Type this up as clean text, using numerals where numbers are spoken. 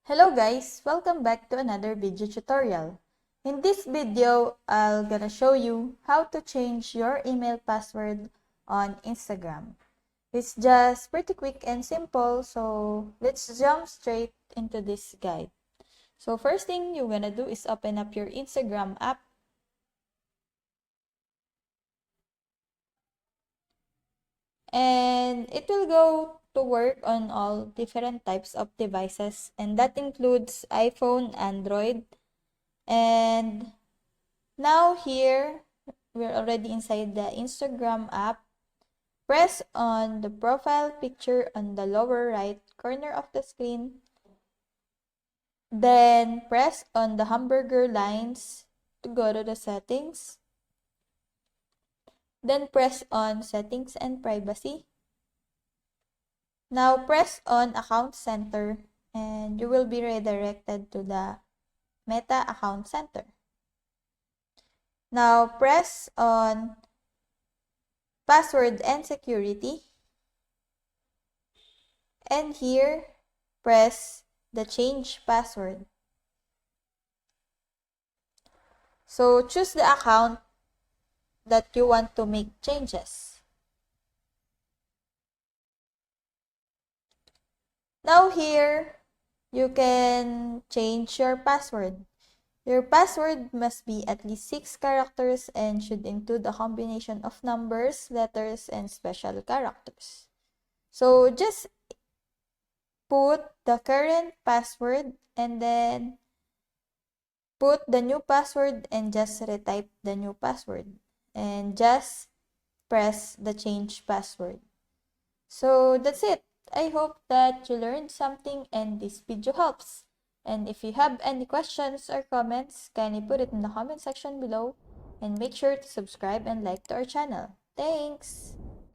Hello guys, welcome back to another video tutorial. In this video, I'm gonna show you how to change your email password on Instagram. It's just pretty quick and simple, so let's jump straight into this guide. So first thing you're gonna do is open up your Instagram app. And it will go to work on all different types of devices, and that includes iPhone, Android, and now here we're already inside the Instagram app. Press on the profile picture on the lower right corner of the screen. Then press on the hamburger lines to go to the settings. Then press on settings and privacy. Now press on account center and you will be redirected to the Meta account center. Now press on password and security. And here, press the change password. So choose the account that you want to make changes. Now here, you can change your password. Your password must be at least 6 characters and should include a combination of numbers, letters, and special characters. So just put the current password and then put the new password and just retype the new password and just press the change password. So that's it. I hope that you learned something and this video helps. And if you have any questions or comments, kindly put it in the comment section below and make sure to subscribe and like to our channel. Thanks!